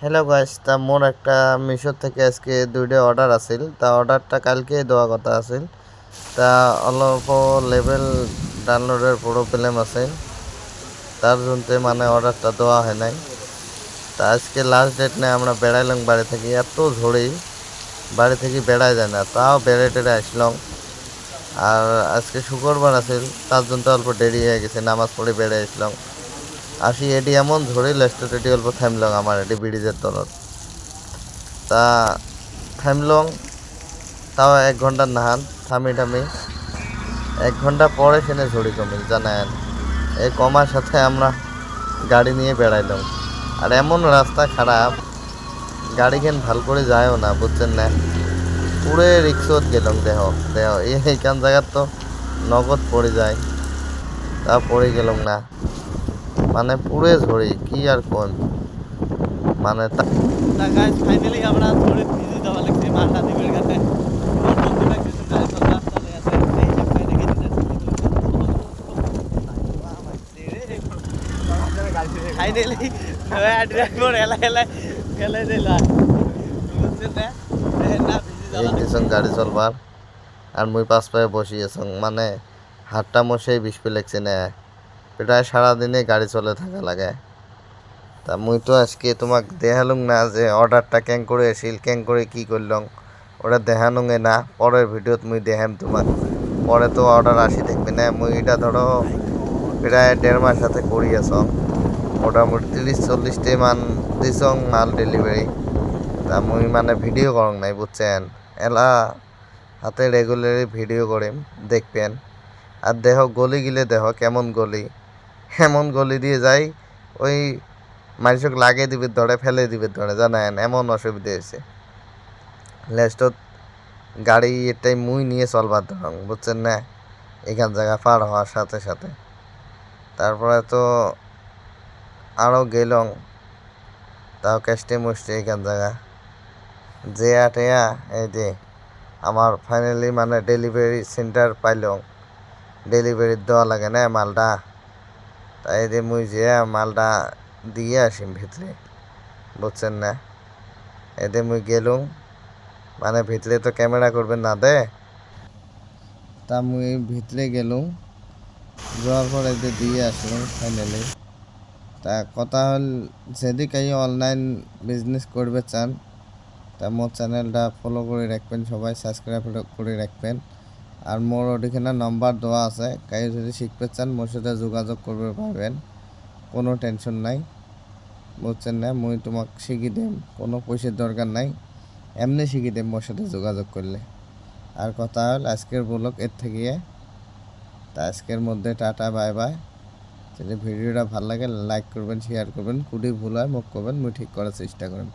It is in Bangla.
হ্যালো গাইস, তা মোর একটা মিশো থেকে আজকে দুইটা অর্ডার আছিল। তা অর্ডারটা কালকে দেওয়া কথা আছিল। তা অল্প লেভেল ডাউনলোডের প্রবলেম আছে, তার জন্য মানে অর্ডারটা দেওয়া হয় নাই। তা আজকে লাস্ট ডেট নেই, আমরা বেড়াইলাম বাড়ি থেকে, এত ঝড়ি বাড়ি থেকে বেড়াই যায় না, তাও বেড়ে টেড়ে আসলাম। আর আজকে শুক্রবার আছিল, তার জন্য অল্প দেরি হয়ে গেছে, নামাজ পড়ে বেড়ে আসলাম। আসি এটি এমন ঝড়ি লাস্টে এটি অল্প থামলাম আমার এটি ব্রিজের তলত। তা থামলং, তাও 1 ঘন্টা নাহান থামি থামি 1 ঘন্টা পরে সেনে ঝড়ি কমিল জানেন। এই কমার সাথে আমরা গাড়ি নিয়ে বেড়াইলাম। আর এমন রাস্তা খারাপ, গাড়ি কেন ভাল করে যায়ও না, বুঝছেন না। পুরে রিক্সত গেলাম, দেহ দেহ এইখান জায়গার তো নগদ পড়ে যায়, তা পড়ে গেলাম না, মানে পুরে ঝড়ি কি আর কোন মানে গাইস ফাইনালি আমরা ধরে ভিজে যাওয়া লাগছে মাঠা দ্বীপের কাছে। ফাইনালি ড্রাইভার এলা এলা ফেলে দিল, বুঝছেন না ভিজে এই যাওয়া লাগছে। দিছং গাড়ি চলবার। আর মুই পাশ পায়ে বসিয়েছং, মানে হাতটা মশেই বিষপি লাগছে না, প্রায় সারাদিনে গাড়ি চলে থাকা লাগে। তা মুই তো আজকে তোমাক দেখালুম না যে অর্ডারটা ক্যাং করে আসিল, ক্যাং করে কি করলং, ওটা দেখানুঙে না। পরের ভিডিওত মুই দেখাম তোমাক, পরে তো অর্ডার আসি দেখবি না। মুই এটা ধরো প্রায় 1.5 মাস সাথে করি আছং, মোটামুটি 30-40টি মান দিছং মাল ডেলিভারি। তা মুই মানে ভিডিও করং নাই, বুঝছেন। এলা হাতে রেগুলারলি ভিডিও করিম, দেখবেন। আর দেহ গলি গিলে দেহ কেমন গলি, এমন গলি দিয়ে যাই ওই মানুষক লাগিয়ে দিবে ধরে, ফেলে দিবে ধরে, জানেন এমন অসুবিধা হয়েছে। লাস্টত গাড়ি এটাই মুই নিয়ে চলবার ধরং, বুঝছেন না, এখান জায়গা পার হওয়ার সাথে সাথে। তারপরে তো আরও গেলং, তাও কেষ্টে মুষ্টে এখান জায়গা যে আটেয়া। এই যে আমার ফাইনালি মানে ডেলিভারি সেন্টার পাইলং, ডেলিভারি দেওয়া লাগে না মালটা। তাই যে মুই যে মালটা দিয়ে আসিম ভিতরে, বুঝছেন না। এতে মুই গেলুম, মানে ভিতরে তো ক্যামেরা করবেন না দে। তা মুই ভিতরে গেলুম, যাওয়ার পর এতে দিয়ে আসলাম ফাইনালি। তা কথা হল, যদি কেউ অনলাইন বিজনেস করবে চান, তা মোর চ্যানেলটা ফলো করে রাখবেন, সবাই সাবস্ক্রাইব করে রাখবেন। আর মোর ওদিকে নম্বর দেওয়া আছে, কেউ যদি শিখতে চান মোর সাথে যোগাযোগ করবে পারবেন, কোনো টেনশন নাই, বুঝছেন না। মুই তোমাক শিখি দেম, কোনো পয়সার দরকার নাই, এমনি শিখি দেম মোর সাথে যোগাযোগ করলে। আর কথা হল আজকের ব্লগ এর থেকে, তা আজকের মধ্যে টাটা বাই বাই। যদি ভিডিওটা ভালো লাগে লাইক করবেন, শেয়ার করবেন, কুটি ভুল হয় মুখ করবেন, মুই ঠিক করার চেষ্টা করবেন।